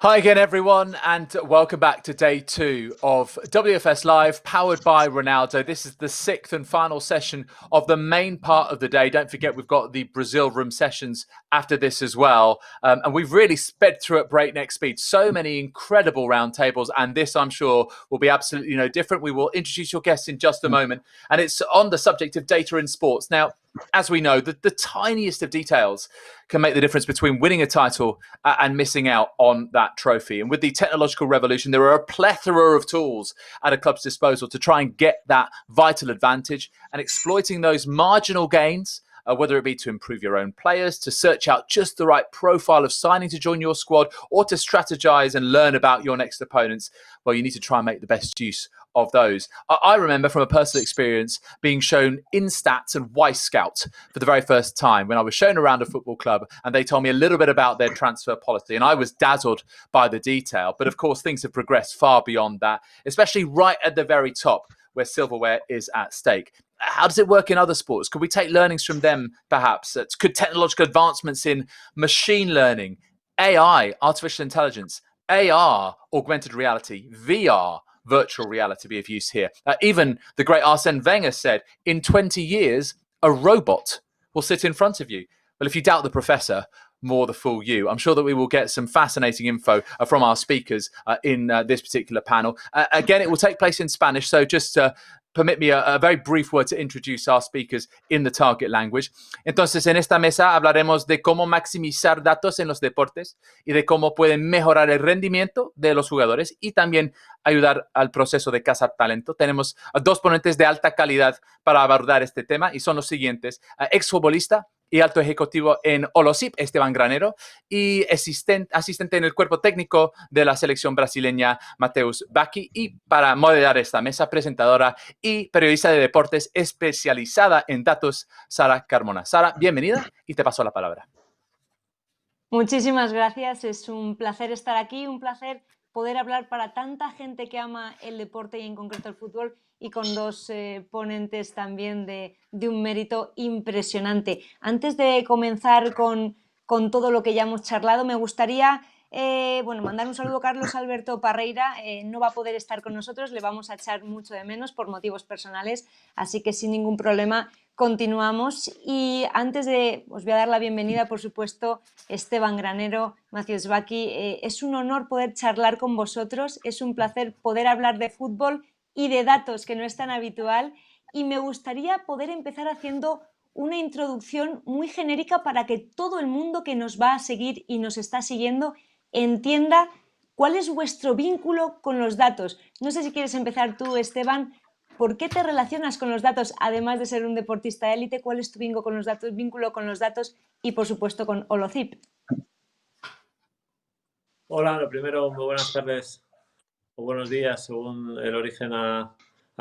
Hi again, everyone, and welcome back to day 2 of WFS Live, powered by Ronaldo. This is the 6th and final session of the main part of the day. Don't forget, we've got the Brazil room sessions after this as well. And we've really sped through at breakneck speed. So many incredible roundtables, and this, I'm sure, will be absolutely no different. We will introduce your guests in just a moment, and it's on the subject of data in sports. Now, as we know, the tiniest of details can make the difference between winning a title and missing out on that trophy. And with the technological revolution, there are a plethora of tools at a club's disposal to try and get that vital advantage, and exploiting those marginal gains, whether it be to improve your own players, to search out just the right profile of signing to join your squad, or to strategize and learn about your next opponents. Well, you need to try and make the best use of those. I remember from a personal experience being shown InStats and Wyscout for the very first time when I was shown around a football club, and they told me a little bit about their transfer policy, and I was dazzled by the detail. But of course, things have progressed far beyond that, especially right at the very top where silverware is at stake. How does it work in other sports? Could we take learnings from them, perhaps? Could technological advancements in machine learning, AI, artificial intelligence, AR, augmented reality, VR, virtual reality be of use here? Even the great Arsene Wenger said, in 20 years, a robot will sit in front of you. Well, if you doubt the professor, more the fool you. I'm sure that we will get some fascinating info from our speakers in this particular panel. Again, it will take place in Spanish, so just permit me a very brief word to introduce our speakers in the target language. Entonces, en esta mesa hablaremos de cómo maximizar datos en los deportes y de cómo pueden mejorar el rendimiento de los jugadores y también ayudar al proceso de cazar talento. Tenemos dos ponentes de alta calidad para abordar este tema y son los siguientes: exfutbolista y alto ejecutivo en Olosip, Esteban Granero, y asistente en el cuerpo técnico de la selección brasileña, Mateus Bacchi, y para moderar esta mesa, presentadora y periodista de deportes especializada en datos, Sara Carmona. Sara, bienvenida y te paso la palabra. Muchísimas gracias, es un placer estar aquí, un placer poder hablar para tanta gente que ama el deporte y en concreto el fútbol, y con dos ponentes también de un mérito impresionante. Antes de comenzar con todo lo que ya hemos charlado, me gustaría mandar un saludo a Carlos Alberto Parreira. No va a poder estar con nosotros, le vamos a echar mucho de menos por motivos personales, así que sin ningún problema continuamos. Y antes os voy a dar la bienvenida, por supuesto, Esteban Granero, Mateus Bacchi. Es un honor poder charlar con vosotros, es un placer poder hablar de fútbol y de datos, que no es tan habitual, y me gustaría poder empezar haciendo una introducción muy genérica para que todo el mundo que nos va a seguir y nos está siguiendo entienda cuál es vuestro vínculo con los datos. No sé si quieres empezar tú, Esteban. ¿Por qué te relacionas con los datos, además de ser un deportista de élite? ¿Cuál es tu vínculo con los datos y, por supuesto, con Olosip? Hola, lo primero, muy buenas tardes o buenos días, según el origen a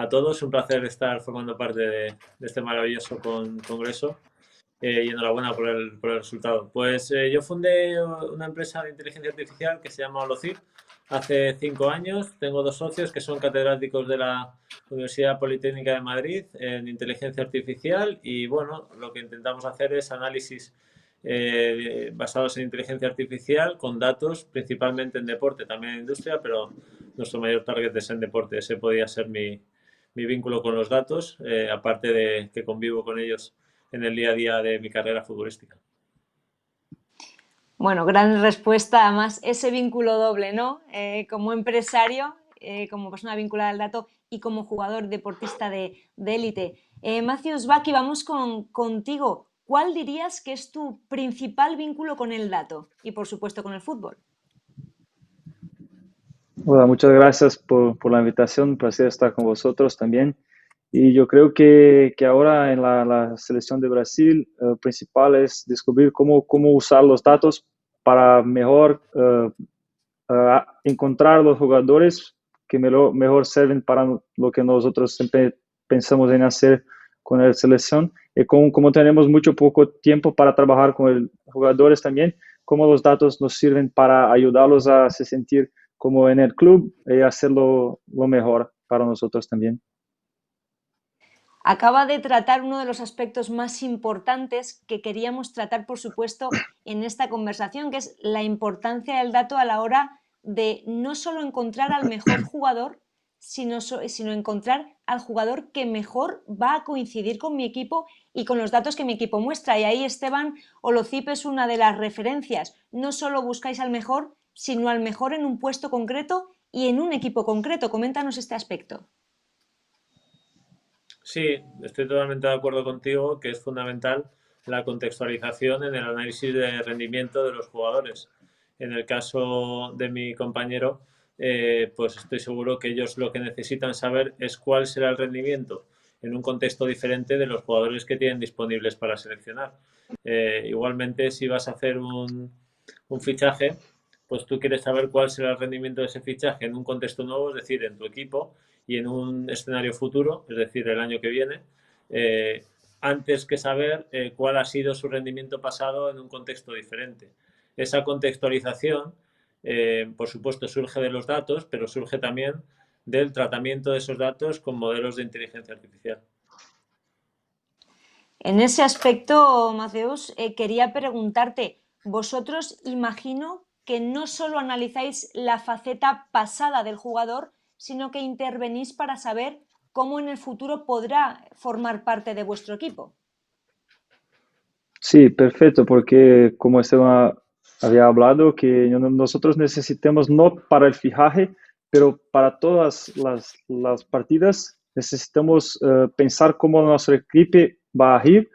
todos. Un placer estar formando parte de este maravilloso congreso y enhorabuena por el resultado. Pues yo fundé una empresa de inteligencia artificial que se llama Olosip hace 5 años. Tengo 2 socios que son catedráticos de la Universidad Politécnica de Madrid en inteligencia artificial, y bueno, lo que intentamos hacer es análisis basados en inteligencia artificial con datos, principalmente en deporte, también en industria, pero nuestro mayor target es en deporte. Ese podría ser mi vínculo con los datos, aparte de que convivo con ellos en el día a día de mi carrera futbolística. Bueno, gran respuesta. Además, ese vínculo doble, ¿no? Como empresario, como persona vinculada al dato y como jugador deportista de élite. Mateus Bacchi, vamos contigo. ¿Cuál dirías que es tu principal vínculo con el dato y, por supuesto, con el fútbol? Hola, muchas gracias por la invitación. Un placer estar con vosotros también. Y yo creo que ahora en la selección de Brasil, principal es descubrir cómo usar los datos para mejor encontrar los jugadores que mejor sirven para lo que nosotros siempre pensamos en hacer con la selección. Y como tenemos poco tiempo para trabajar con los jugadores también, cómo los datos nos sirven para ayudarlos a se sentir como en el club y hacerlo lo mejor para nosotros también. Acaba de tratar uno de los aspectos más importantes que queríamos tratar, por supuesto, en esta conversación, que es la importancia del dato a la hora de no solo encontrar al mejor jugador, sino encontrar al jugador que mejor va a coincidir con mi equipo y con los datos que mi equipo muestra. Y ahí Esteban Olozip es una de las referencias. No solo buscáis al mejor, sino al mejor en un puesto concreto y en un equipo concreto. Coméntanos este aspecto. Sí, estoy totalmente de acuerdo contigo que es fundamental la contextualización en el análisis de rendimiento de los jugadores. En el caso de mi compañero, pues estoy seguro que ellos lo que necesitan saber es cuál será el rendimiento en un contexto diferente de los jugadores que tienen disponibles para seleccionar. Igualmente, si vas a hacer un fichaje, pues tú quieres saber cuál será el rendimiento de ese fichaje en un contexto nuevo, es decir, en tu equipo y en un escenario futuro, es decir, el año que viene, antes que saber cuál ha sido su rendimiento pasado en un contexto diferente. Esa contextualización, por supuesto, surge de los datos, pero surge también del tratamiento de esos datos con modelos de inteligencia artificial. En ese aspecto, Mateus, quería preguntarte, vosotros imagino que no solo analizáis la faceta pasada del jugador, sino que intervenís para saber cómo en el futuro podrá formar parte de vuestro equipo. Sí, perfecto, porque como Esteban había hablado, que nosotros necesitamos no para el fichaje, pero para todas las partidas necesitamos pensar cómo nuestro equipo va a ir,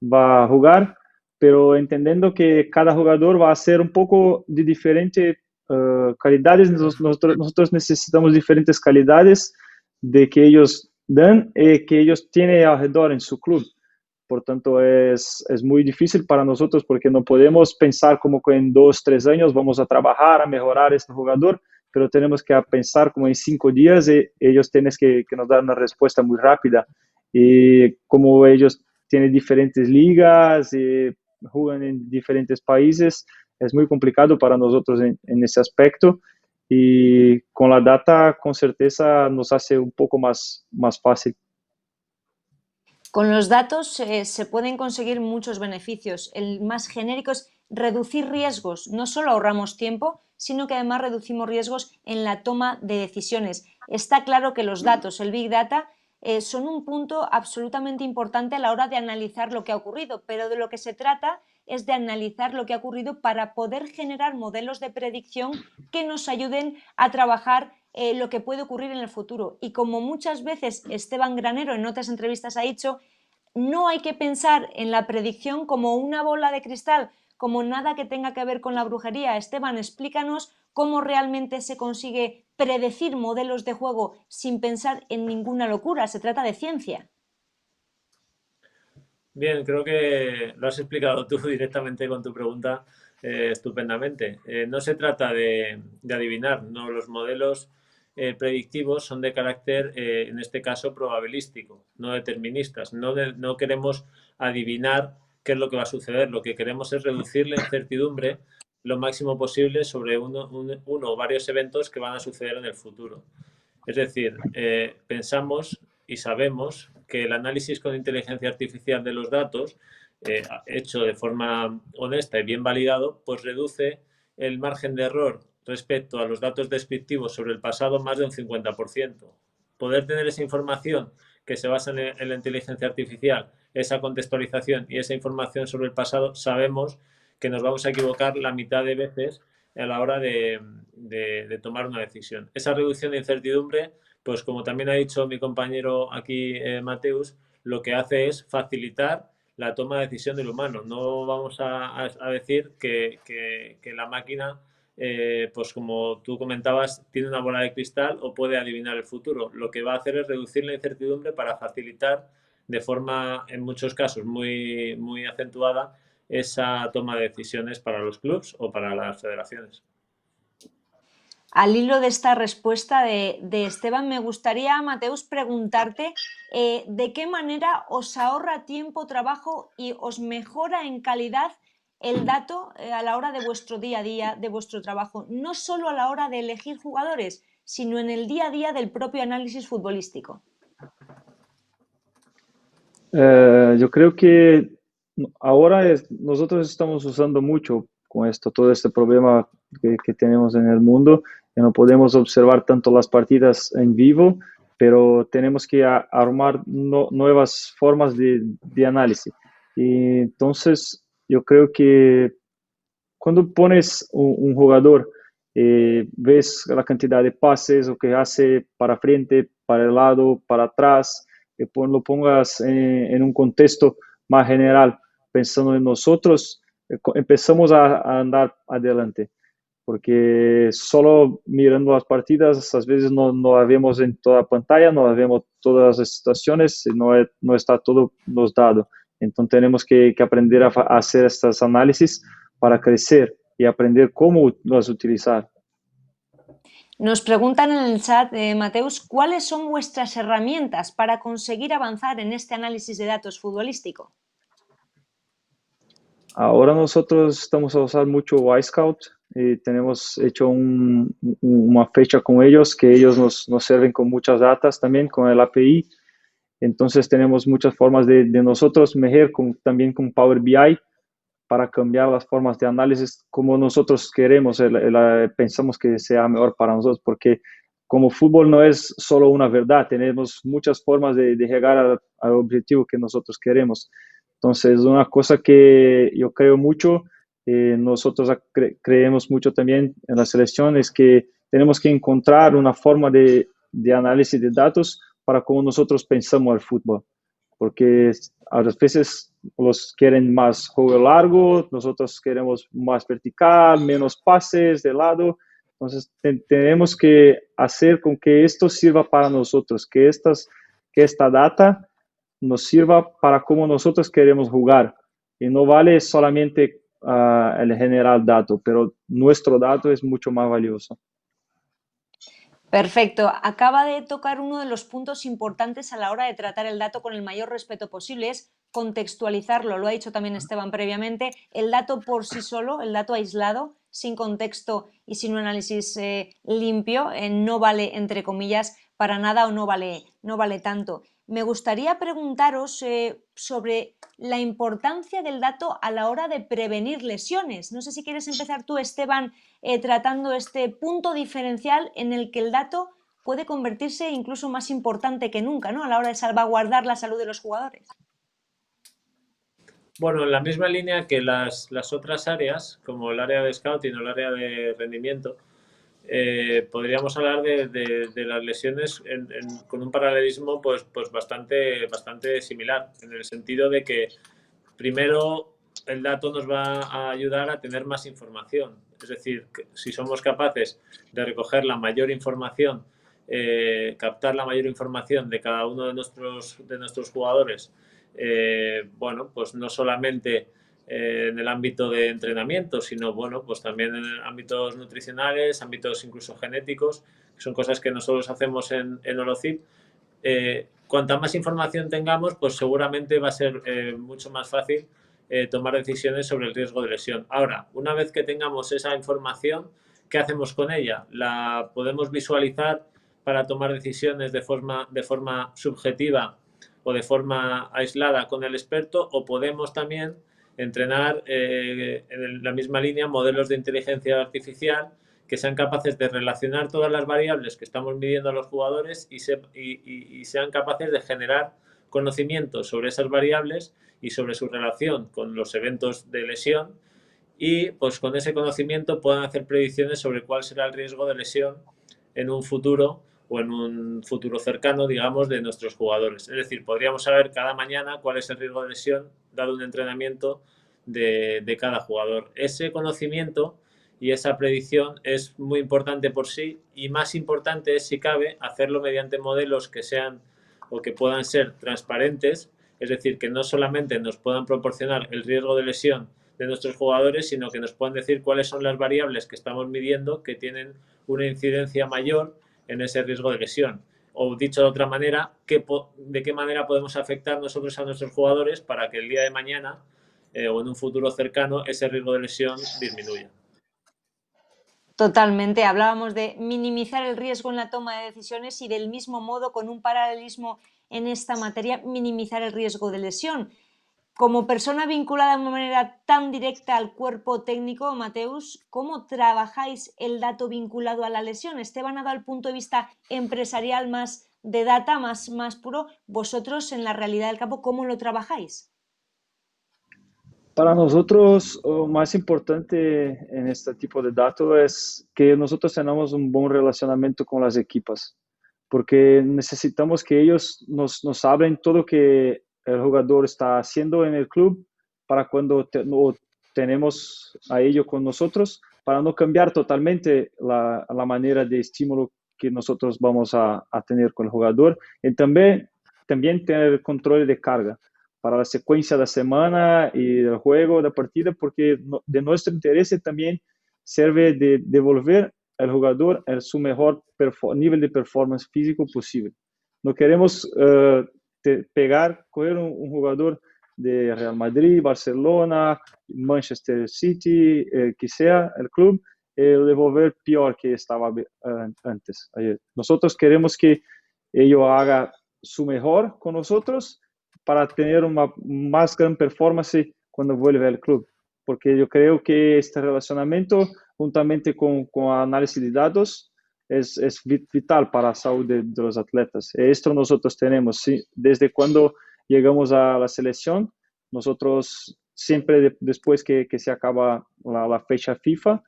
va a jugar, pero entendiendo que cada jugador va a ser un poco de diferentes calidades. Nosotros necesitamos diferentes calidades de que ellos dan y que ellos tienen alrededor en su club. Por tanto, es muy difícil para nosotros porque no podemos pensar como que en 2, 3 años vamos a trabajar, a mejorar este jugador, pero tenemos que pensar como en 5 días y ellos tienen que nos dar una respuesta muy rápida. Y como ellos tienen diferentes ligas y juegan en diferentes países, es muy complicado para nosotros en ese aspecto. Y con la data, con certeza, nos hace un poco más fácil. Con los datos se pueden conseguir muchos beneficios. El más genérico es reducir riesgos. No solo ahorramos tiempo, sino que además reducimos riesgos en la toma de decisiones. Está claro que los datos, el Big Data, son un punto absolutamente importante a la hora de analizar lo que ha ocurrido, pero de lo que se trata es de analizar lo que ha ocurrido para poder generar modelos de predicción que nos ayuden a trabajar lo que puede ocurrir en el futuro. Y como muchas veces Esteban Granero en otras entrevistas ha dicho, no hay que pensar en la predicción como una bola de cristal, como nada que tenga que ver con la brujería. Esteban, explícanos cómo realmente se consigue predecir modelos de juego sin pensar en ninguna locura. Se trata de ciencia. Bien, creo que lo has explicado tú directamente con tu pregunta estupendamente. No se trata de adivinar, no, los modelos predictivos son de carácter, en este caso, probabilístico, no deterministas. No queremos adivinar qué es lo que va a suceder, lo que queremos es reducir la incertidumbre lo máximo posible sobre uno o varios eventos que van a suceder en el futuro. Es decir, pensamos y sabemos que el análisis con inteligencia artificial de los datos, hecho de forma honesta y bien validado, pues reduce el margen de error respecto a los datos descriptivos sobre el pasado más de un 50%. Poder tener esa información que se basa en la inteligencia artificial, esa contextualización y esa información sobre el pasado, sabemos que nos vamos a equivocar la mitad de veces a la hora de tomar una decisión. Esa reducción de incertidumbre, pues como también ha dicho mi compañero aquí, Mateus, lo que hace es facilitar la toma de decisión del humano. No vamos a decir que la máquina, pues como tú comentabas, tiene una bola de cristal o puede adivinar el futuro. Lo que va a hacer es reducir la incertidumbre para facilitar de forma, en muchos casos, muy, muy acentuada, esa toma de decisiones para los clubes o para las federaciones. Al hilo de esta respuesta de Esteban, me gustaría, Mateus, preguntarte de qué manera os ahorra tiempo, trabajo y os mejora en calidad el dato a la hora de vuestro día a día, de vuestro trabajo, no solo a la hora de elegir jugadores, sino en el día a día del propio análisis futbolístico. Yo creo que ahora nosotros estamos usando mucho con esto, todo este problema que tenemos en el mundo, que no podemos observar tanto las partidas en vivo, pero tenemos que armar nuevas formas de análisis. Y entonces, yo creo que cuando pones un jugador, ves la cantidad de pases, o que hace para frente, para el lado, para atrás, que lo pongas en un contexto más general, pensando en nosotros, empezamos a andar adelante, porque solo mirando las partidas, a veces no la vemos en toda pantalla, no la vemos todas las situaciones, no está todo nos dado. Entonces tenemos que aprender a hacer estos análisis para crecer y aprender cómo las utilizar. Nos preguntan en el chat, Mateus, ¿cuáles son vuestras herramientas para conseguir avanzar en este análisis de datos futbolístico? Ahora nosotros estamos a usar mucho Wisecout y tenemos hecho una fecha con ellos, que ellos nos sirven con muchas datas también, con el API. Entonces tenemos muchas formas de nosotros mejorar también con Power BI, para cambiar las formas de análisis como nosotros queremos, pensamos que sea mejor para nosotros, porque como fútbol no es solo una verdad, tenemos muchas formas de llegar al objetivo que nosotros queremos. Entonces, una cosa que yo creo mucho, nosotros creemos mucho también en la selección, es que tenemos que encontrar una forma de análisis de datos para cómo nosotros pensamos el fútbol, porque a veces los quieren más juego largo, nosotros queremos más vertical, menos pases de lado. Entonces tenemos que hacer con que esto sirva para nosotros, que esta data nos sirva para cómo nosotros queremos jugar. Y no vale solamente el general dato, pero nuestro dato es mucho más valioso. Perfecto. Acaba de tocar uno de los puntos importantes a la hora de tratar el dato con el mayor respeto posible, es contextualizarlo. Lo ha dicho también Esteban previamente. El dato por sí solo, el dato aislado, sin contexto y sin un análisis limpio, no vale, entre comillas, para nada o no vale tanto. Me gustaría preguntaros sobre la importancia del dato a la hora de prevenir lesiones. No sé si quieres empezar tú, Esteban, tratando este punto diferencial en el que el dato puede convertirse incluso más importante que nunca, ¿no?, a la hora de salvaguardar la salud de los jugadores. Bueno, en la misma línea que las otras áreas, como el área de scouting o el área de rendimiento, podríamos hablar de las lesiones con un paralelismo pues bastante similar, en el sentido de que primero el dato nos va a ayudar a tener más información. Es decir, que si somos capaces de recoger la mayor información, captar la mayor información de cada uno de nuestros jugadores, bueno, pues no solamente en el ámbito de entrenamiento, sino bueno, pues también en ámbitos nutricionales, ámbitos incluso genéticos, que son cosas que nosotros hacemos en Holocip. Cuanta más información tengamos, pues seguramente va a ser mucho más fácil tomar decisiones sobre el riesgo de lesión. Ahora, una vez que tengamos esa información, ¿qué hacemos con ella? ¿La podemos visualizar para tomar decisiones de forma subjetiva o de forma aislada con el experto? ¿O podemos también entrenar en la misma línea modelos de inteligencia artificial que sean capaces de relacionar todas las variables que estamos midiendo a los jugadores y sean capaces de generar conocimiento sobre esas variables y sobre su relación con los eventos de lesión, y pues con ese conocimiento puedan hacer predicciones sobre cuál será el riesgo de lesión en un futuro o en un futuro cercano, digamos, de nuestros jugadores? Es decir, podríamos saber cada mañana cuál es el riesgo de lesión dado un entrenamiento de cada jugador. Ese conocimiento y esa predicción es muy importante por sí, y más importante es, si cabe, hacerlo mediante modelos que sean o que puedan ser transparentes, es decir, que no solamente nos puedan proporcionar el riesgo de lesión de nuestros jugadores, sino que nos puedan decir cuáles son las variables que estamos midiendo que tienen una incidencia mayor en ese riesgo de lesión. O dicho de otra manera, de qué manera podemos afectar nosotros a nuestros jugadores para que el día de mañana o en un futuro cercano ese riesgo de lesión disminuya. Totalmente. Hablábamos de minimizar el riesgo en la toma de decisiones y, del mismo modo, con un paralelismo en esta materia, minimizar el riesgo de lesión. como persona vinculada de una manera tan directa al cuerpo técnico, Mateus, ¿cómo trabajáis el dato vinculado a la lesión? Esteban ha dado el punto de vista empresarial más de data, más puro. Vosotros, en la realidad del campo, ¿cómo lo trabajáis? Para nosotros, lo más importante en este tipo de datos es que nosotros tenemos un buen relacionamiento con las equipas, porque necesitamos que ellos nos hablen todo lo que el jugador está haciendo en el club para cuando no tenemos a ellos con nosotros, para no cambiar totalmente la manera de estímulo que nosotros vamos a tener con el jugador y también tener el control de carga para la secuencia de semana y del juego, de partida, porque de nuestro interés también sirve de devolver al jugador su mejor nivel de performance físico posible. No queremos coger un jugador de Real Madrid, Barcelona, Manchester City, que sea el club, devolver peor que estaba antes. Nosotros queremos que ellos haga su mejor con nosotros para tener una más gran performance cuando vuelve al club. Porque yo creo que este relacionamiento, juntamente con análisis de datos, es vital para la salud de los atletas. Esto nosotros tenemos, ¿sí? Desde cuando llegamos a la selección, nosotros siempre después que se acaba la fecha FIFA,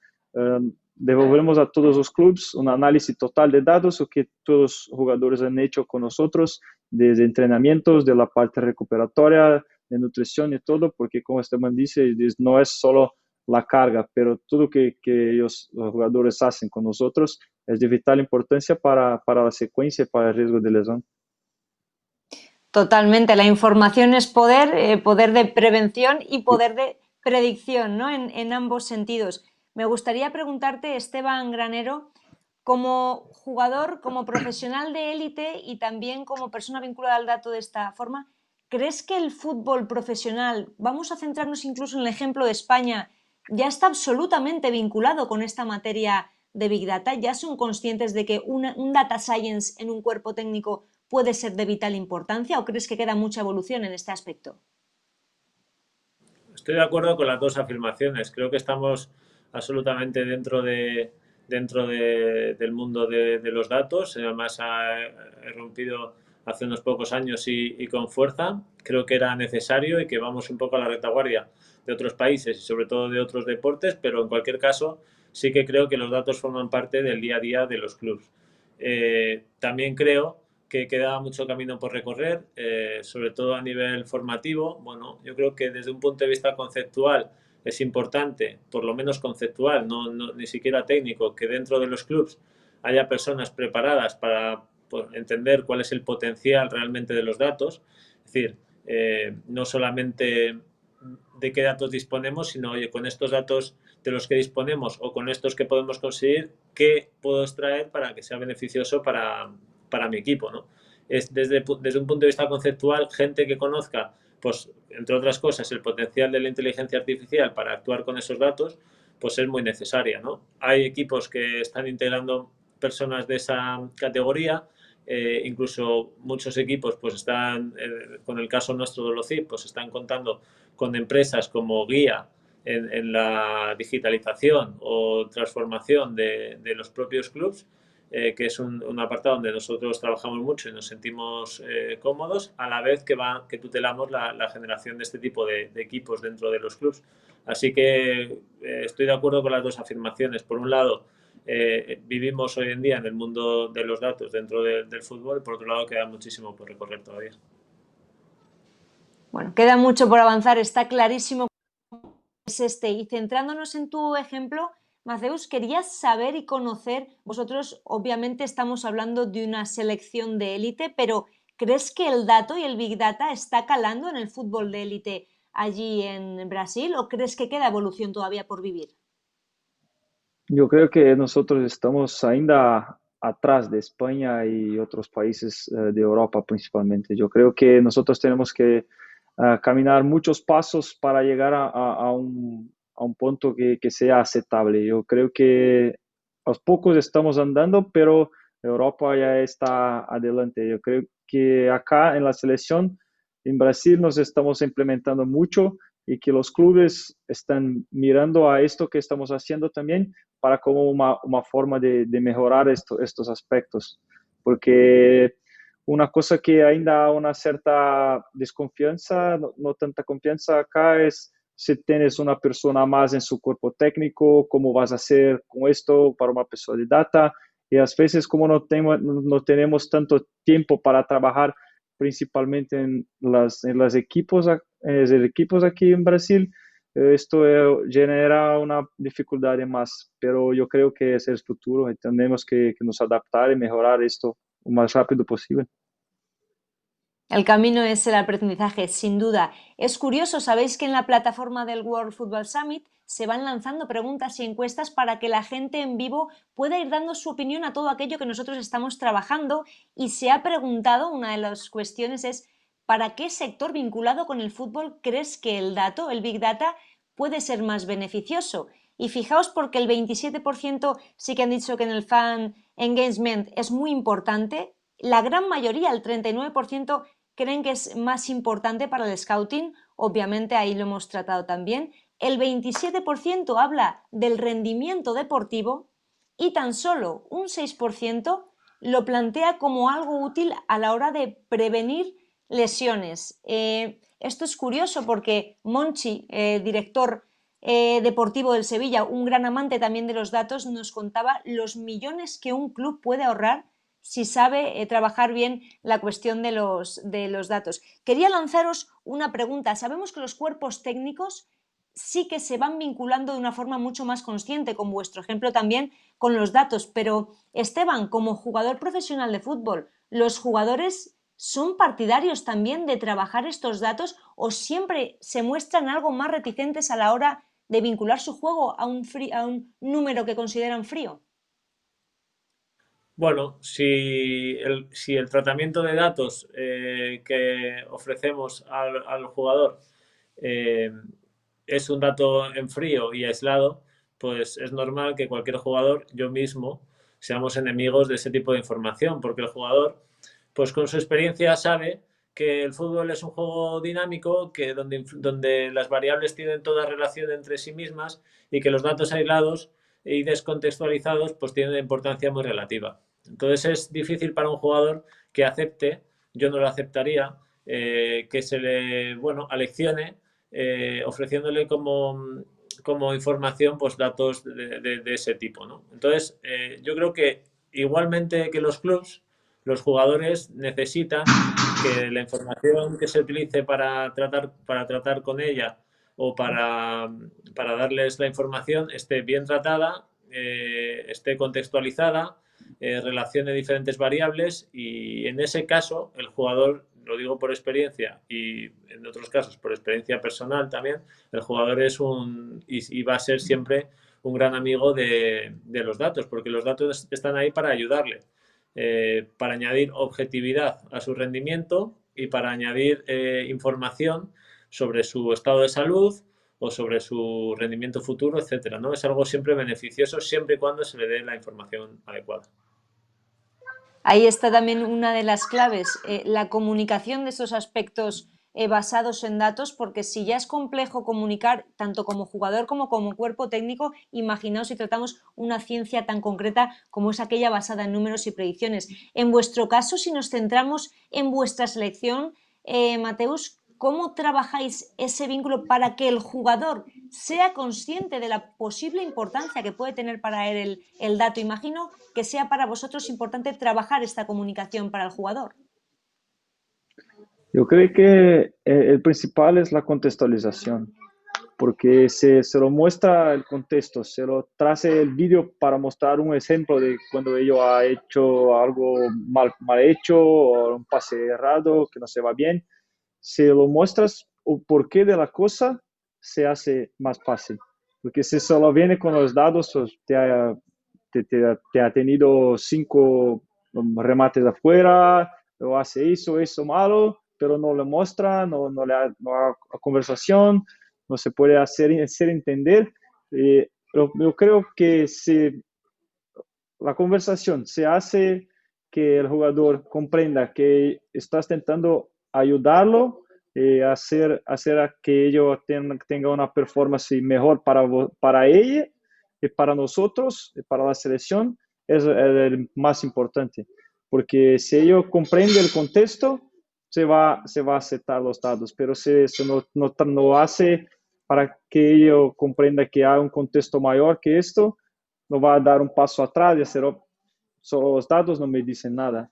devolvemos a todos los clubes un análisis total de datos, lo que todos los jugadores han hecho con nosotros, desde entrenamientos, de la parte recuperatoria, de nutrición y todo, porque como Esteban dice, no es solo la carga, pero todo que los jugadores hacen con nosotros es de vital importancia para la secuencia y para el riesgo de lesión. Totalmente, la información es poder, poder de prevención y poder de predicción, ¿no? En ambos sentidos. Me gustaría preguntarte, Esteban Granero, como jugador, como profesional de élite y también como persona vinculada al dato de esta forma, ¿crees que el fútbol profesional, vamos a centrarnos incluso en el ejemplo de España, ya está absolutamente vinculado con esta materia de Big Data? ¿Ya son conscientes de que un data science en un cuerpo técnico puede ser de vital importancia o crees que queda mucha evolución en este aspecto? Estoy de acuerdo con las dos afirmaciones. Creo que estamos absolutamente dentro del mundo de los datos. Además, ha irrumpido hace unos pocos años y con fuerza. Creo que era necesario y que vamos un poco a la retaguardia de otros países y sobre todo de otros deportes, pero en cualquier caso sí que creo que los datos forman parte del día a día de los clubes. También creo que queda mucho camino por recorrer, sobre todo a nivel formativo. Bueno, yo creo que desde un punto de vista conceptual es importante, por lo menos conceptual, ni siquiera técnico, que dentro de los clubes haya personas preparadas para entender cuál es el potencial realmente de los datos. Es decir, no solamente de qué datos disponemos, sino, oye, con estos datos de los que disponemos o con estos que podemos conseguir, ¿qué puedo extraer para que sea beneficioso para mi equipo, ¿no? Es desde un punto de vista conceptual, gente que conozca, pues, entre otras cosas, el potencial de la inteligencia artificial para actuar con esos datos, pues es muy necesaria, ¿no? Hay equipos que están integrando personas de esa categoría, incluso muchos equipos pues están, con el caso nuestro de Olocip, pues están contando con empresas como guía en la digitalización o transformación de los propios clubes, que es un apartado donde nosotros trabajamos mucho y nos sentimos cómodos, a la vez que tutelamos la generación de este tipo de equipos dentro de los clubes. Así que estoy de acuerdo con las dos afirmaciones. Por un lado, vivimos hoy en día en el mundo de los datos dentro del fútbol, por otro lado queda muchísimo por recorrer todavía. Bueno, queda mucho por avanzar, está clarísimo es este. Y centrándonos en tu ejemplo, Mateus, quería saber y conocer, vosotros obviamente estamos hablando de una selección de élite, pero ¿crees que el dato y el Big Data está calando en el fútbol de élite allí en Brasil o crees que queda evolución todavía por vivir? Yo creo que nosotros estamos ainda atrás de España y otros países de Europa principalmente. Yo creo que nosotros tenemos que caminar muchos pasos para llegar a un punto que sea aceptable. Yo creo que a pocos estamos andando, pero Europa ya está adelante. Yo creo que acá en la selección en Brasil nos estamos implementando mucho y que los clubes están mirando a esto que estamos haciendo también para como una forma de mejorar estos aspectos. Porque una cosa que ainda hay una cierta desconfianza, no tanta confianza acá, es si tienes una persona más en su cuerpo técnico, cómo vas a hacer con esto para una persona de data. Y a veces como no tenemos tanto tiempo para trabajar principalmente en los equipos aquí en Brasil, esto genera una dificultad más, pero yo creo que es el futuro y tenemos que nos adaptar y mejorar esto lo más rápido posible. El camino es el aprendizaje, sin duda. Es curioso, sabéis que en la plataforma del World Football Summit se van lanzando preguntas y encuestas para que la gente en vivo pueda ir dando su opinión a todo aquello que nosotros estamos trabajando, y se ha preguntado, una de las cuestiones es: ¿para qué sector vinculado con el fútbol crees que el dato, el Big Data, puede ser más beneficioso? Y fijaos, porque el 27% sí que han dicho que en el fan engagement es muy importante. La gran mayoría, el 39%, creen que es más importante para el scouting, obviamente ahí lo hemos tratado también. El 27% habla del rendimiento deportivo y tan solo un 6% lo plantea como algo útil a la hora de prevenir lesiones. Esto es curioso porque Monchi, director deportivo del Sevilla, un gran amante también de los datos, nos contaba los millones que un club puede ahorrar si sabe trabajar bien la cuestión de los datos. Quería lanzaros una pregunta. Sabemos que los cuerpos técnicos sí que se van vinculando de una forma mucho más consciente, con vuestro ejemplo también, con los datos, pero Esteban, como jugador profesional de fútbol, ¿los jugadores son partidarios también de trabajar estos datos o siempre se muestran algo más reticentes a la hora de vincular su juego a un número que consideran frío? Bueno, si el tratamiento de datos que ofrecemos al jugador es un dato en frío y aislado, pues es normal que cualquier jugador, yo mismo, seamos enemigos de ese tipo de información, porque el jugador, pues con su experiencia sabe que el fútbol es un juego dinámico, que donde las variables tienen toda relación entre sí mismas y que los datos aislados y descontextualizados pues tienen una importancia muy relativa. Entonces es difícil para un jugador que acepte, yo no lo aceptaría, que se le, aleccione ofreciéndole como información pues datos de ese tipo, ¿no? Entonces yo creo que igualmente que los clubs, los jugadores necesitan que la información que se utilice para tratar con ella o para darles la información esté bien tratada, esté contextualizada, relacione diferentes variables, y en ese caso el jugador, lo digo por experiencia y en otros casos por experiencia personal también, el jugador es y va a ser siempre un gran amigo de los datos, porque los datos están ahí para ayudarle, para añadir objetividad a su rendimiento y para añadir información sobre su estado de salud o sobre su rendimiento futuro, etcétera, ¿no? Es algo siempre beneficioso, siempre y cuando se le dé la información adecuada. Ahí está también una de las claves, la comunicación de esos aspectos basados en datos, porque si ya es complejo comunicar tanto como jugador como cuerpo técnico, imaginaos si tratamos una ciencia tan concreta como es aquella basada en números y predicciones. En vuestro caso, si nos centramos en vuestra selección, Mateus, ¿cómo trabajáis ese vínculo para que el jugador sea consciente de la posible importancia que puede tener para él el dato? Imagino que sea para vosotros importante trabajar esta comunicación para el jugador. Yo creo que el principal es la contextualización, porque se lo muestra el contexto, se lo trae el vídeo para mostrar un ejemplo de cuando ellos ha hecho algo mal hecho o un pase errado que no se va bien. Si lo muestras el porqué de la cosa, se hace más fácil. Porque si solo viene con los dados, te ha tenido 5 remates afuera, o hace eso malo, pero no le muestra, no hay conversación, no se puede hacer entender. Yo creo que si la conversación se hace que el jugador comprenda que estás intentando ayudarlo, hacer a que ellos tengan una performance mejor para ella y para nosotros, y para la selección, es el más importante. Porque si ellos comprenden el contexto, se va a aceptar los datos, pero si eso no hace para que ellos comprendan que hay un contexto mayor que esto, no va a dar un paso atrás y hacer, solo los datos no me dicen nada.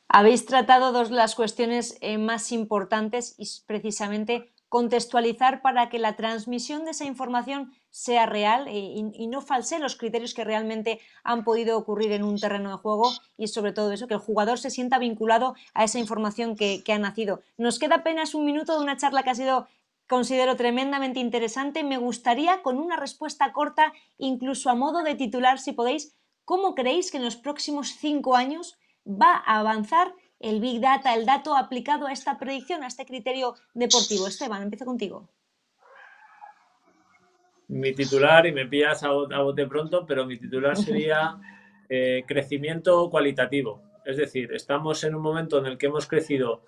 Habéis tratado dos de las cuestiones más importantes y precisamente contextualizar para que la transmisión de esa información sea real y no falsee los criterios que realmente han podido ocurrir en un terreno de juego y sobre todo eso, que el jugador se sienta vinculado a esa información que ha nacido. Nos queda apenas un minuto de una charla que ha sido, considero, tremendamente interesante. Me gustaría, con una respuesta corta, incluso a modo de titular, si podéis, ¿cómo creéis que en los próximos 5 años va a avanzar el Big Data, el dato aplicado a esta predicción, a este criterio deportivo? Esteban, empiezo contigo. Mi titular, y me pillas a bote pronto, pero mi titular sería crecimiento cualitativo. Es decir, estamos en un momento en el que hemos crecido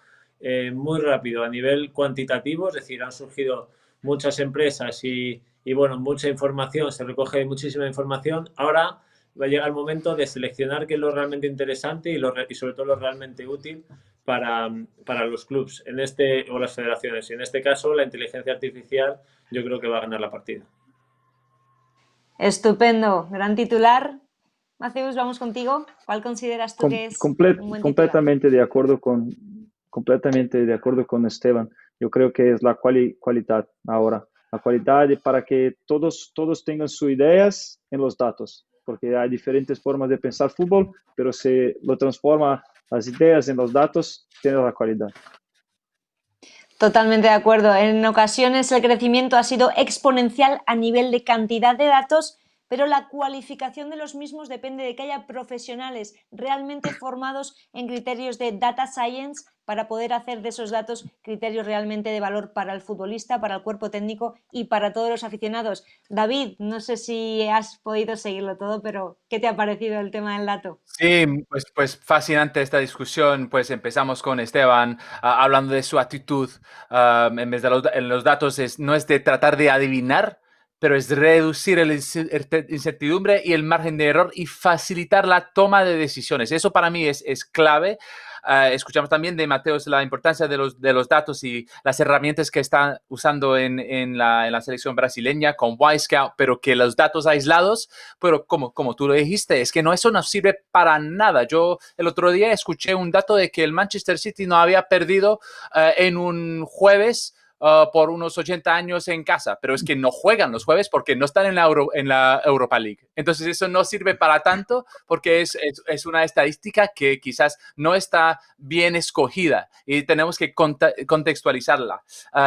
muy rápido a nivel cuantitativo, es decir, han surgido muchas empresas y bueno, mucha información, se recoge muchísima información. Ahora va a llegar el momento de seleccionar qué es lo realmente interesante y sobre todo lo realmente útil para los clubes o las federaciones. Y en este caso, la inteligencia artificial yo creo que va a ganar la partida. Estupendo, gran titular. Mateus, vamos contigo. ¿Cuál consideras tú que es un buen titular? Completamente de acuerdo con Esteban. Yo creo que es la cualidad ahora. La cualidad para que todos tengan sus ideas en los datos, porque hay diferentes formas de pensar fútbol, pero si lo transforma las ideas en los datos, tiene la cualidad. Totalmente de acuerdo. En ocasiones el crecimiento ha sido exponencial a nivel de cantidad de datos, pero la cualificación de los mismos depende de que haya profesionales realmente formados en criterios de data science para poder hacer de esos datos criterios realmente de valor para el futbolista, para el cuerpo técnico y para todos los aficionados. David, no sé si has podido seguirlo todo, pero ¿qué te ha parecido el tema del dato? Sí, pues fascinante esta discusión. Pues empezamos con Esteban hablando de su actitud en vez de los datos. No es de tratar de adivinar, pero es reducir la incertidumbre y el margen de error y facilitar la toma de decisiones. Eso para mí es clave. Escuchamos también de Mateus la importancia de los datos y las herramientas que están usando en la selección brasileña con Wisecout, pero que los datos aislados, pero como tú lo dijiste, es que eso no sirve para nada. Yo el otro día escuché un dato de que el Manchester City no había perdido en un jueves por unos 80 años en casa, pero es que no juegan los jueves porque no están en la Europa League. Entonces eso no sirve para tanto porque es una estadística que quizás no está bien escogida y tenemos que contextualizarla.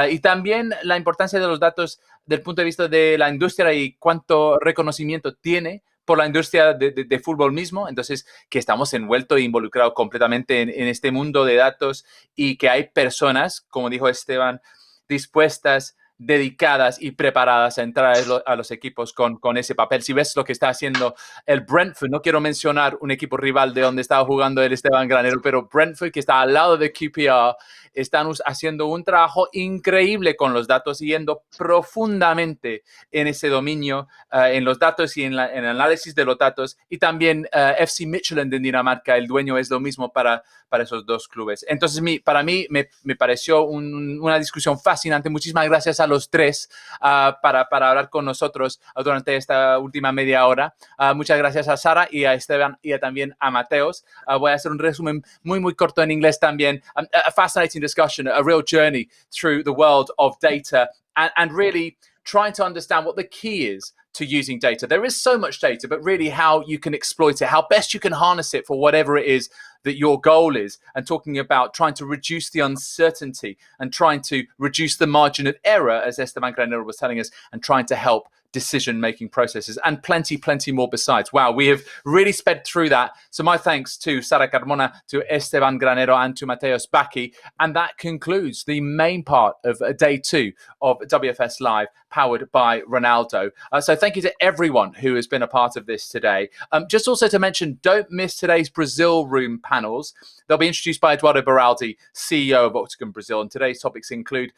Y también la importancia de los datos del punto de vista de la industria y cuánto reconocimiento tiene por la industria de fútbol mismo, entonces que estamos envueltos e involucrados completamente en este mundo de datos y que hay personas, como dijo Esteban, dispuestas, dedicadas y preparadas a entrar a los equipos con ese papel. Si ves lo que está haciendo el Brentford, no quiero mencionar un equipo rival de donde estaba jugando el Esteban Granero, pero Brentford, que está al lado de QPR, están haciendo un trabajo increíble con los datos, yendo profundamente en ese dominio, en los datos y en el análisis de los datos. Y también FC Midtjylland en Dinamarca, el dueño es lo mismo para esos dos clubes. Entonces, para mí me pareció una discusión fascinante. Muchísimas gracias a los tres para hablar con nosotros durante esta última media hora. Muchas gracias a Sara y a Esteban y también a Mateus. Voy a hacer un resumen muy corto en inglés también. A fascinating discussion, a real journey through the world of data and really trying to understand what the key is to using data. There is so much data, but really how you can exploit it, how best you can harness it for whatever it is that your goal is, and talking about trying to reduce the uncertainty and trying to reduce the margin of error, as Esteban Granero was telling us, and trying to help decision-making processes and plenty more besides. Wow, we have really sped through that. So my thanks to Sara Carmona, to Esteban Granero and to Mateus Bacchi. And that concludes the main part of day 2 of WFS Live, powered by Ronaldo. So thank you to everyone who has been a part of this today. Just also to mention, don't miss today's Brazil Room panels. They'll be introduced by Eduardo Beraldi, CEO of Octagon Brazil. And today's topics include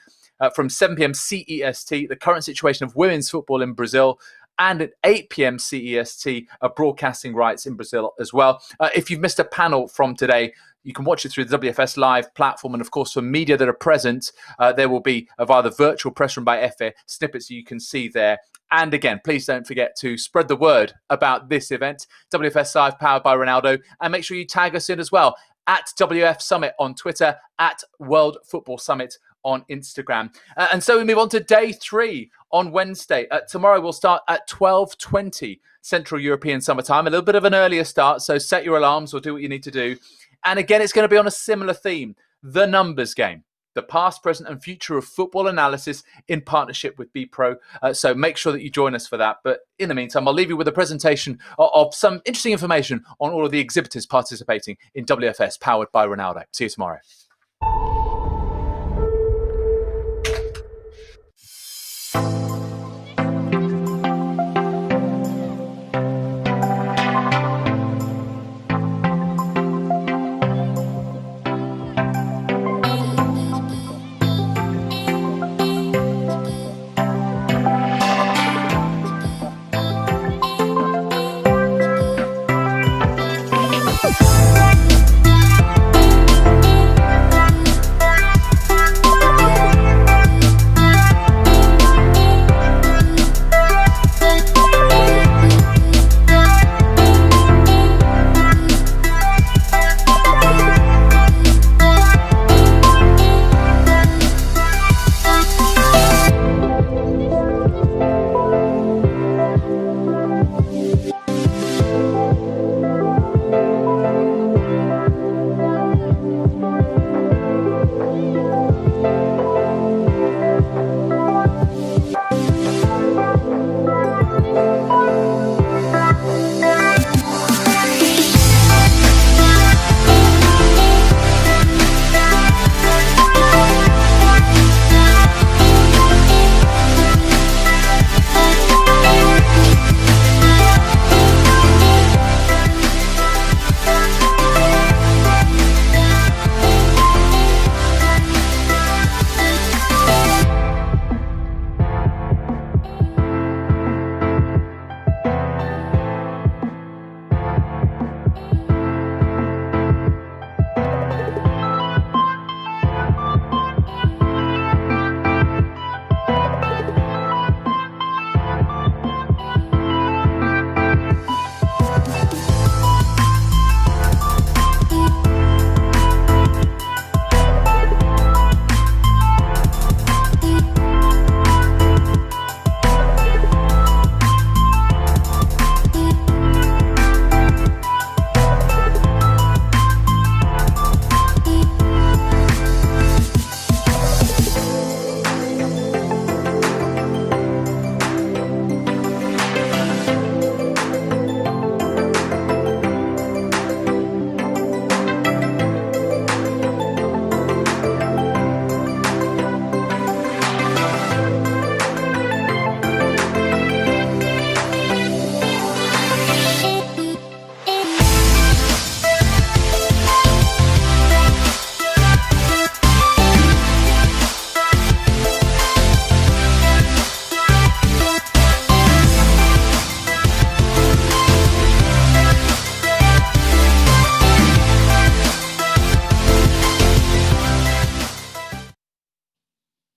from 7 p.m. CEST, the current situation of women's football in Brazil, and at 8 p.m. CEST, broadcasting rights in Brazil as well. If you've missed a panel from today, you can watch it through the WFS Live platform. And of course, for media that are present, there will be via the virtual press room by EFE snippets you can see there. And again, please don't forget to spread the word about this event, WFS Live powered by Ronaldo. And make sure you tag us in as well at WF Summit on Twitter, at World Football Summit on Instagram. And so we move on to day 3 on Wednesday. Tomorrow we'll start at 12:20 Central European Summer Time, a little bit of an earlier start. So set your alarms or do what you need to do. And again, it's going to be on a similar theme, the numbers game, the past, present and future of football analysis in partnership with BPro. So make sure that you join us for that. But in the meantime, I'll leave you with a presentation of some interesting information on all of the exhibitors participating in WFS powered by Ronaldo. See you tomorrow.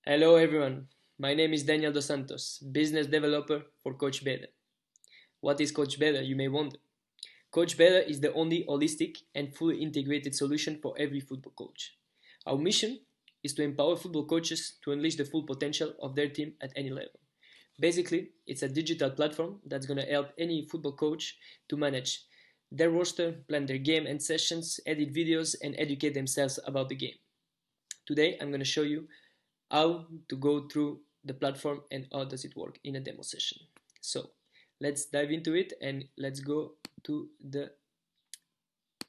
Hello everyone, my name is Daniel Dos Santos, business developer for Coach Beda. What is Coach Beda, you may wonder? Coach Beda is the only holistic and fully integrated solution for every football coach. Our mission is to empower football coaches to unleash the full potential of their team at any level. Basically, it's a digital platform that's going to help any football coach to manage their roster, plan their game and sessions, edit videos, and educate themselves about the game. Today, I'm going to show you how to go through the platform and how does it work in a demo session. So let's dive into it and let's go to the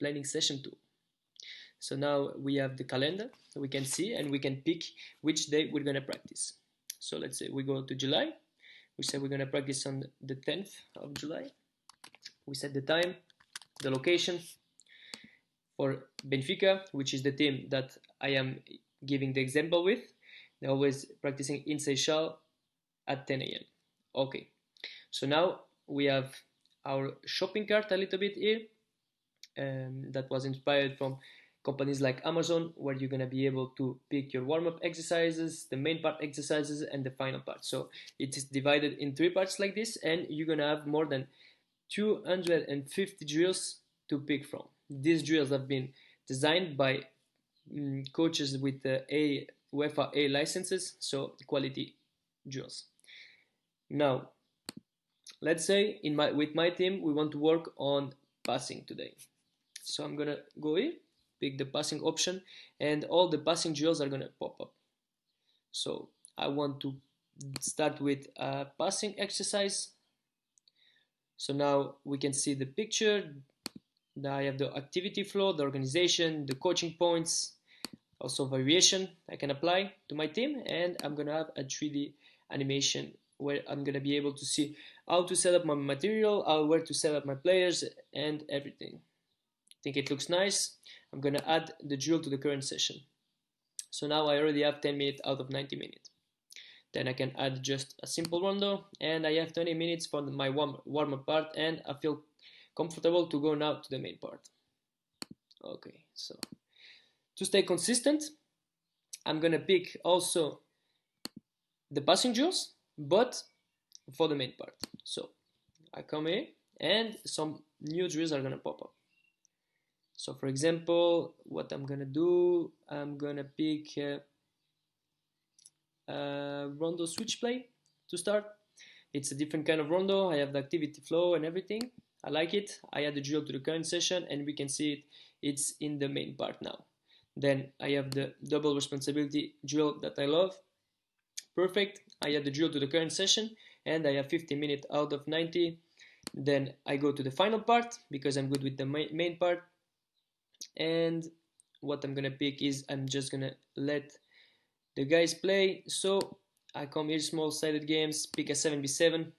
planning session tool. So now we have the calendar, so we can see and we can pick which day we're going to practice. So let's say we go to July. We say we're going to practice on the 10th of July. We set the time, the location, For Benfica, which is the team that I am giving the example with, they're always practicing in Seychelles at 10 a.m. Okay, so now we have our shopping cart a little bit here. That was inspired from companies like Amazon, where you're gonna be able to pick your warm-up exercises, the main part exercises, and the final part. So it is divided in 3 parts like this, and you're gonna have more than 250 drills to pick from. These drills have been designed by coaches with UEFA A licenses, so quality drills. Now, let's say with my team we want to work on passing today. So I'm gonna go here, pick the passing option, and all the passing drills are gonna pop up. So I want to start with a passing exercise. So now we can see the picture. Now I have the activity flow, the organization, the coaching points, also variation I can apply to my team, and I'm gonna have a 3D animation where I'm gonna be able to see how to set up my material, where to set up my players, and everything. I think it looks nice. I'm gonna add the drill to the current session. So now I already have 10 minutes out of 90 minutes. Then I can add just a simple rondo, and I have 20 minutes for my warm-up part, and I feel comfortable to go now to the main part. Okay, so to stay consistent, I'm gonna pick also the passing drills, but for the main part. So I come here, and some new drills are gonna pop up. So for example, what I'm gonna do, I'm gonna pick rondo switch play to start. It's a different kind of rondo. I have the activity flow and everything. I like it. I add the drill to the current session, and we can see it's in the main part now. Then I have the double responsibility drill that I love. Perfect. I add the drill to the current session, and I have 15 minutes out of 90. Then I go to the final part because I'm good with the main part. And what I'm gonna pick is I'm just gonna let the guys play. So I come here, small sided games, pick a 7v7,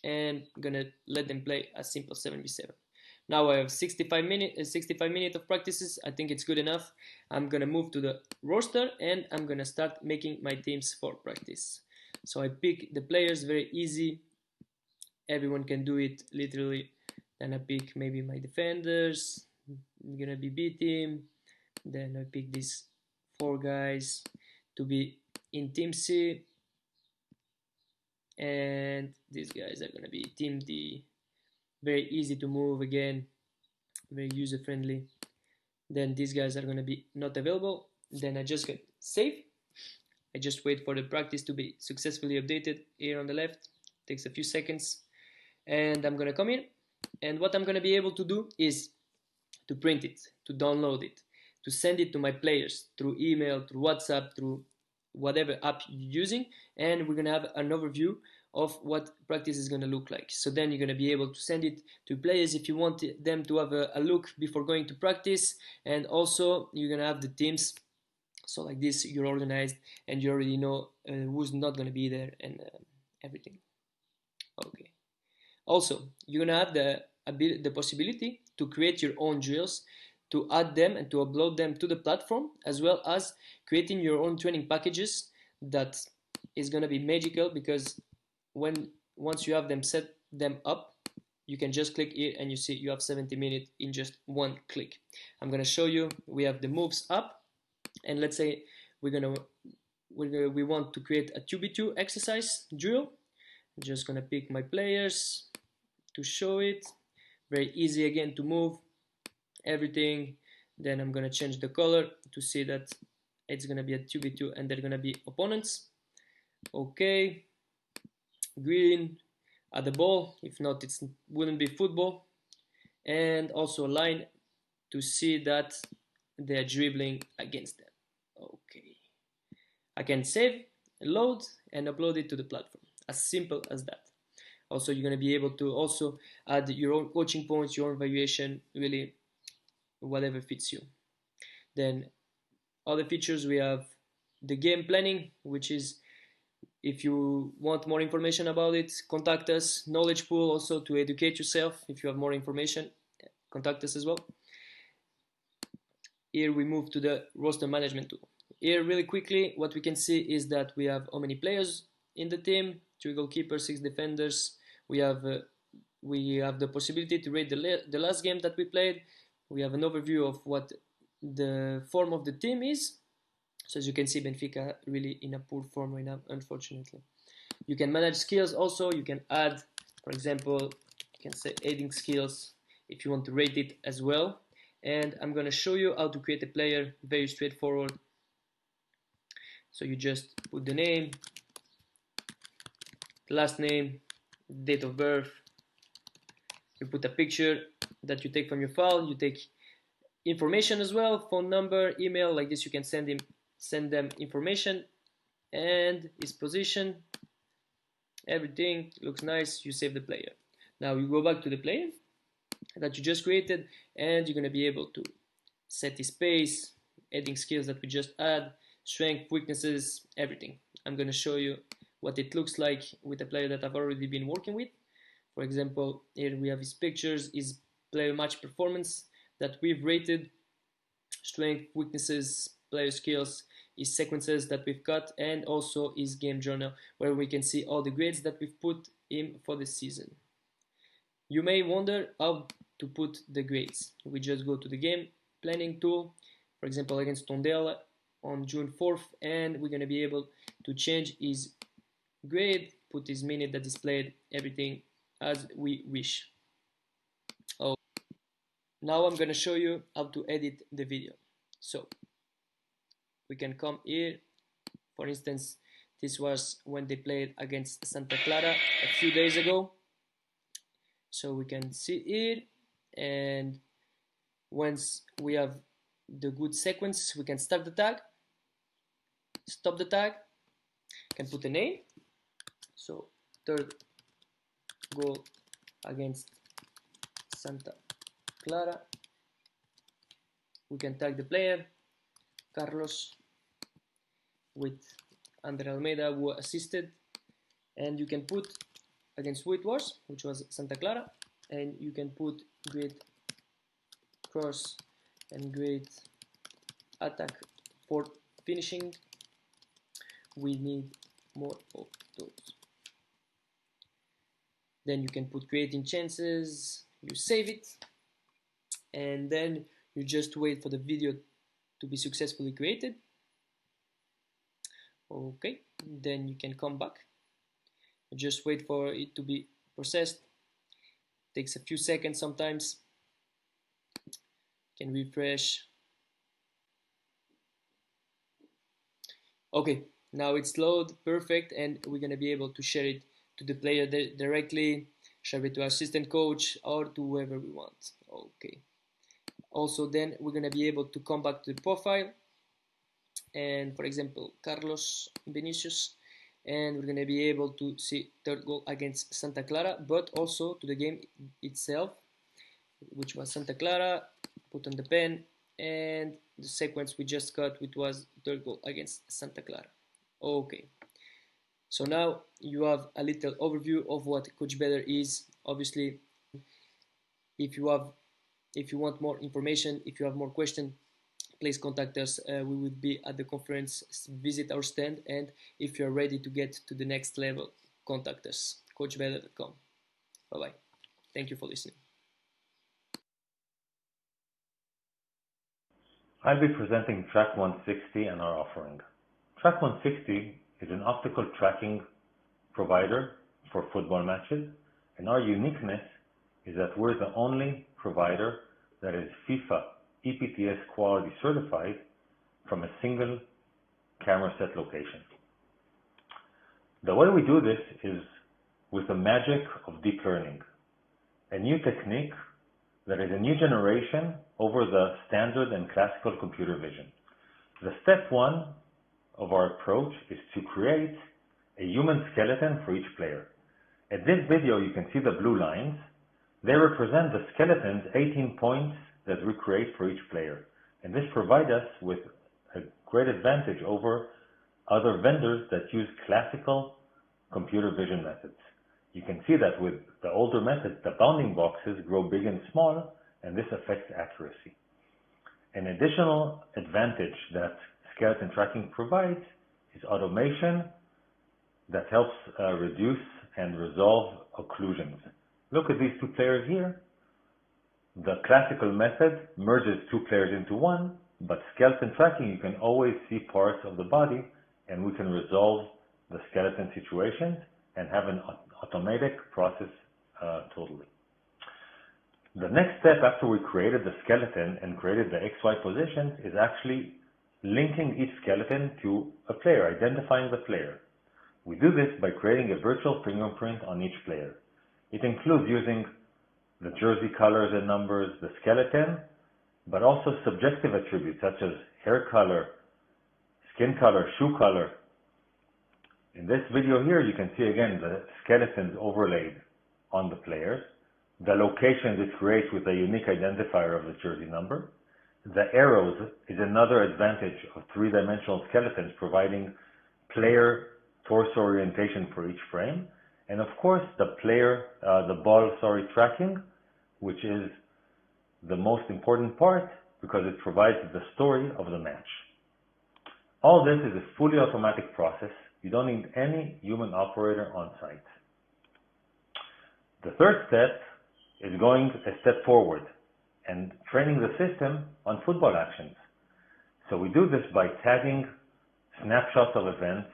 and I'm gonna let them play a simple 7v7. Now I have 65 minutes of practices. I think it's good enough. I'm gonna move to the roster, and I'm gonna start making my teams for practice. So I pick the players, very easy. Everyone can do it literally. Then I pick maybe my defenders. I'm gonna be B team. Then I pick these 4 guys to be in team C, and these guys are gonna be team D. Very easy to move, again, very user friendly. Then these guys are gonna be not available. Then I just get save. I just wait for the practice to be successfully updated here on the left. Takes a few seconds, and I'm gonna come in, and what I'm gonna be able to do is to print it, to download it, to send it to my players through email, through WhatsApp, through whatever app you're using, and we're gonna have an overview of what practice is gonna look like. So then you're gonna be able to send it to players if you want them to have a look before going to practice, and also you're gonna have the teams. So like this, you're organized, and you already know who's not gonna be there and everything. Okay. Also, you're gonna have the possibility to create your own drills, to add them and to upload them to the platform, as well as creating your own training packages. That is going to be magical, because once you have them set them up, you can just click here and you see you have 70 minutes in just one click. I'm going to show you. We have the moves up, and let's say we want to create a 2v2 exercise drill. I'm just going to pick my players to show it. Very easy again to move everything. Then I'm gonna change the color to see that it's gonna be a 2v2 and they're gonna be opponents. Okay, green at the ball, if not it wouldn't be football. And also a line to see that they're dribbling against them. Okay, I can save, load, and upload it to the platform. As simple as that. Also, you're going to be able to also add your own coaching points, your own variation, really whatever fits you. Then other features, we have the game planning, which is, if you want more information about it, contact us. Knowledge pool, also to educate yourself. If you have more information, contact us as well. here we move to the roster management tool. Here, really quickly, what we can see is that we have how many players in the team: 3 goalkeepers, 6 defenders. We have the possibility to rate the last game that we played. We have an overview of what the form of the team is. So as you can see, Benfica really in a poor form right now, unfortunately. You can manage skills also. You can add, for example, you can say adding skills if you want to rate it as well. And I'm going to show you how to create a player, very straightforward. So you just put the name, last name, date of birth. You put a picture that you take from your file. You take information as well, phone number, email. Like this, you can send them information, and his position. Everything looks nice. You save the player. Now you go back to the player that you just created, and you're going to be able to set his pace, adding skills that we just add, strength, weaknesses, everything. I'm going to show you what it looks like with a player that I've already been working with. For example, here we have his pictures, his player match performance that we've rated, strength, weaknesses, player skills, his sequences that we've cut, and also his game journal, where we can see all the grades that we've put in for the season. You may wonder how to put the grades. We just go to the game planning tool, for example, against Tondela on June 4th, and we're going to be able to change his grade, put his minute that is played, everything as we wish. Oh, now I'm going to show you how to edit the video. So we can come here. For instance, this was when they played against Santa Clara a few days ago. So we can see here, and once we have the good sequence, we can start the tag, stop the tag, can put a name. So third goal against Santa Clara. We can tag the player, Carlos, with Andre Almeida, who assisted, and you can put against who it was, which was Santa Clara, and you can put great cross and great attack for finishing. We need more of those. Then you can put creating chances, you save it, and then you just wait for the video to be successfully created. Okay, then you can come back. Just wait for it to be processed. Takes a few seconds sometimes. Can refresh. Okay, now it's loaded, perfect, and we're gonna be able to share it to the player directly, share it to our assistant coach or to whoever we want. Okay. Also, then we're gonna be able to come back to the profile, and for example, Carlos Vinicius, and we're gonna be able to see third goal against Santa Clara, but also to the game itself, which was Santa Clara, put on the pen, and the sequence we just got, which was third goal against Santa Clara. Okay, so now you have a little overview of what Coach Better is. Obviously, if you want more information, if you have more questions, please contact us. We will be at the conference, visit our stand, and if you're ready to get to the next level, contact us, coachbetter.com. Bye-bye. Thank you for listening. I'll be presenting Track 160 and our offering. Track 160 is an optical tracking provider for football matches, and our uniqueness is that we're the only provider that is FIFA EPTS quality certified from a single camera set location. The way we do this is with the magic of deep learning, a new technique that is a new generation over the standard and classical computer vision. The step one of our approach is to create a human skeleton for each player. At this video, you can see the blue lines. They represent the skeleton's 18 points that we create for each player. And this provides us with a great advantage over other vendors that use classical computer vision methods. You can see that with the older methods, the bounding boxes grow big and small, and this affects accuracy. An additional advantage that skeleton tracking provides is automation that helps reduce and resolve occlusions. Look at these two players here. The classical method merges two players into one, but skeleton tracking, you can always see parts of the body, and we can resolve the skeleton situations and have an automatic process totally. The next step after we created the skeleton and created the XY positions is actually linking each skeleton to a player, identifying the player. We do this by creating a virtual fingerprint on each player. It includes using the jersey colors and numbers, the skeleton, but also subjective attributes such as hair color, skin color, shoe color. In this video here, you can see again the skeletons overlaid on the players. The locations it creates with a unique identifier of the jersey number. The arrows is another advantage of three-dimensional skeletons, providing player torso orientation for each frame. And of course, the ball tracking, which is the most important part because it provides the story of the match. All this is a fully automatic process. You don't need any human operator on site. The third step is going a step forward and training the system on football actions. So we do this by tagging snapshots of events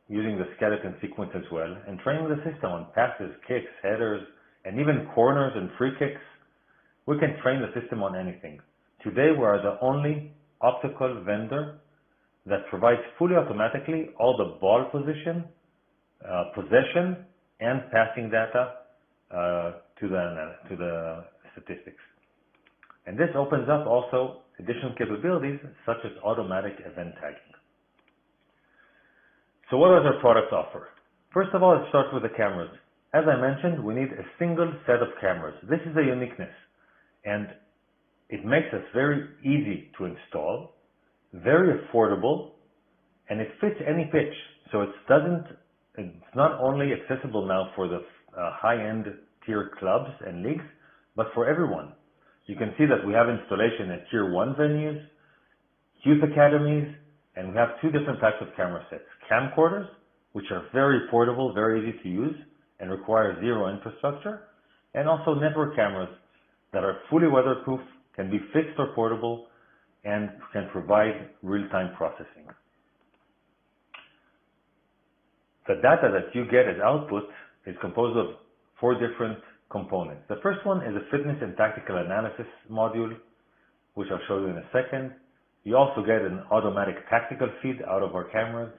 using the skeleton sequence as well, and training the system on passes, kicks, headers, and even corners and free kicks. We can train the system on anything. Today we are the only optical vendor that provides fully automatically all the ball position, possession, and passing data to the statistics. And this opens up also additional capabilities such as automatic event tagging. So what does our product offer? First of all, it starts with the cameras. As I mentioned, we need a single set of cameras. This is a uniqueness, and it makes us very easy to install, very affordable, and it fits any pitch. So it's not only accessible now for the high-end tier clubs and leagues, but for everyone. You can see that we have installation at tier 1 venues, youth academies, and we have two different types of camera sets. Camcorders, which are very portable, very easy to use, and require zero infrastructure, and also network cameras that are fully weatherproof, can be fixed or portable, and can provide real-time processing. The data that you get as output is composed of 4 different components. The first one is a fitness and tactical analysis module, which I'll show you in a second. You also get an automatic tactical feed out of our cameras,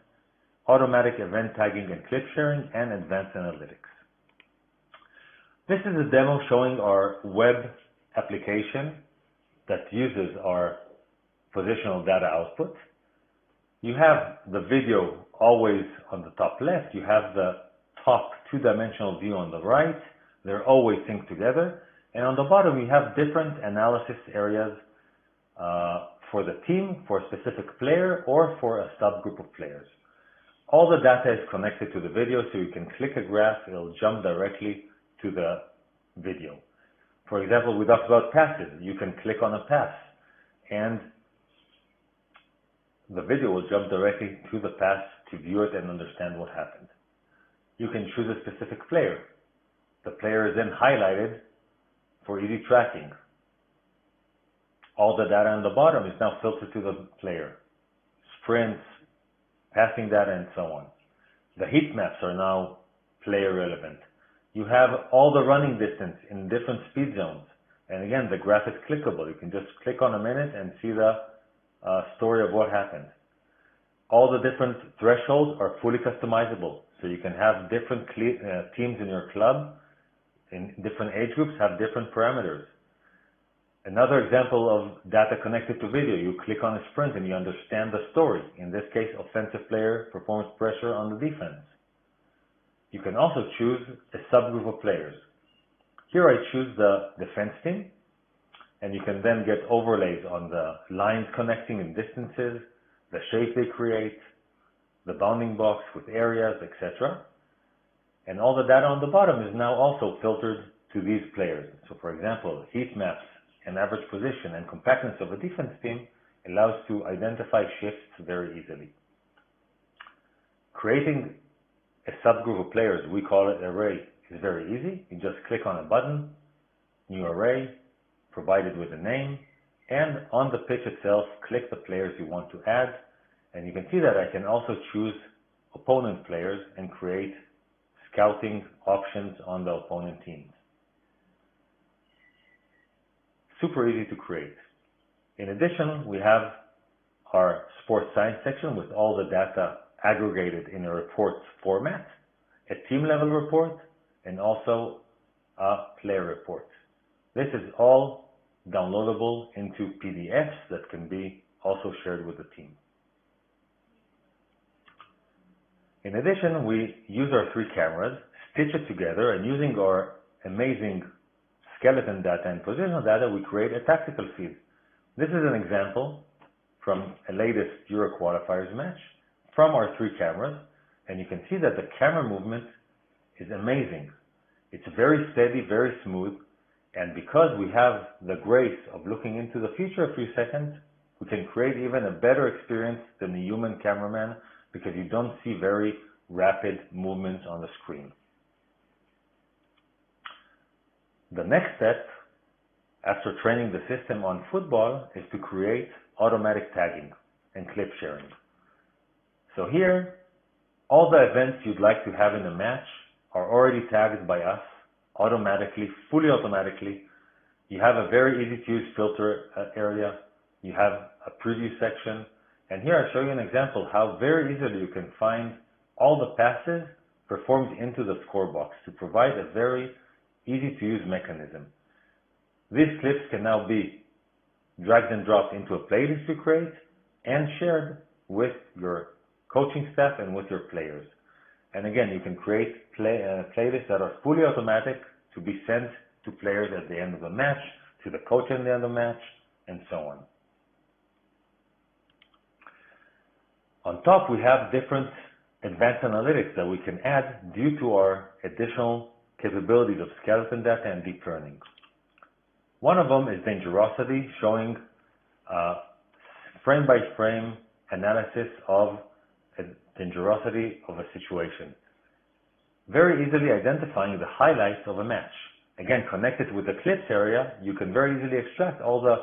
automatic event tagging and clip sharing, and advanced analytics. This is a demo showing our web application that uses our positional data output. You have the video always on the top left. You have the top 2-dimensional view on the right. They're always synced together. And on the bottom, you have different analysis areas for the team, for a specific player, or for a subgroup of players. All the data is connected to the video, so you can click a graph, it'll jump directly to the video. For example, we talked about passes. You can click on a pass, and the video will jump directly to the pass to view it and understand what happened. You can choose a specific player. The player is then highlighted for easy tracking. All the data on the bottom is now filtered to the player. Sprints, passing data, and so on. The heat maps are now player relevant. You have all the running distance in different speed zones. And again, the graph is clickable. You can just click on a minute and see the story of what happened. All the different thresholds are fully customizable. So you can have different teams in your club, in different age groups, have different parameters. Another example of data connected to video, you click on a sprint and you understand the story. In this case, offensive player performs pressure on the defense. You can also choose a subgroup of players. Here I choose the defense team, and you can then get overlays on the lines connecting and distances, the shape they create, the bounding box with areas, etc. And all the data on the bottom is now also filtered to these players. So for example, heat maps and average position and compactness of a defense team allows to identify shifts very easily. Creating a subgroup of players, we call it array, is very easy. You just click on a button, new array, provided with a name, and on the pitch itself, click the players you want to add. And you can see that I can also choose opponent players and create scouting options on the opponent teams. Super easy to create. In addition, we have our sports science section with all the data aggregated in a report format, a team level report, and also a player report. This is all downloadable into PDFs that can be also shared with the team. In addition, we use our 3 cameras, stitch it together, and using our amazing skeleton data and positional data, we create a tactical feed. This is an example from a latest Euro qualifiers match from our 3 cameras, and you can see that the camera movement is amazing. It's very steady, very smooth, and because we have the grace of looking into the future a few seconds, we can create even a better experience than the human cameraman because you don't see very rapid movements on the screen. The next step, after training the system on football, is to create automatic tagging and clip sharing. So here, all the events you'd like to have in a match are already tagged by us automatically, fully automatically. You have a very easy to use filter area. You have a preview section. And here I show you an example how very easily you can find all the passes performed into the score box to provide a very easy to use mechanism. These clips can now be dragged and dropped into a playlist you create and shared with your coaching staff and with your players. And again, you can create playlists that are fully automatic to be sent to players at the end of the match, to the coach at the end of the match, and so on. On top, we have different advanced analytics that we can add due to our additional capabilities of skeleton data and deep learning. One of them is dangerosity, showing frame-by-frame analysis of dangerosity of a situation. Very easily identifying the highlights of a match. Again, connected with the clips area, you can very easily extract all the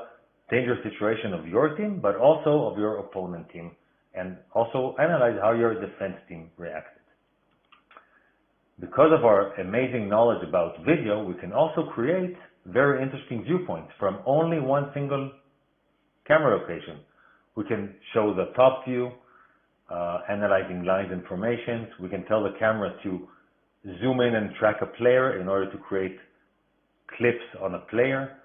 dangerous situation of your team, but also of your opponent team, and also analyze how your defense team reacted. Because of our amazing knowledge about video, we can also create very interesting viewpoints from only one single camera location. We can show the top view, analyzing lines and formations. We can tell the camera to zoom in and track a player in order to create clips on a player.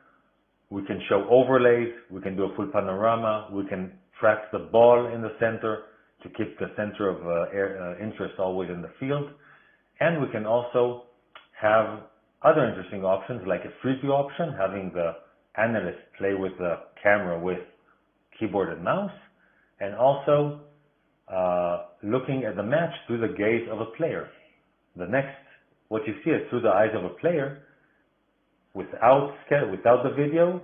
We can show overlays. We can do a full panorama. We can track the ball in the center to keep the center of interest always in the field. And we can also have other interesting options like a free view option, having the analyst play with the camera with keyboard and mouse, and also looking at the match through the gaze of a player. What you see is through the eyes of a player without the video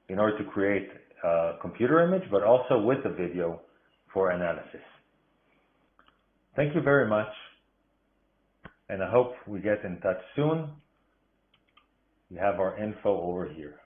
in order to create a computer image, but also with the video for analysis. Thank you very much, and I hope we get in touch soon. You have our info over here.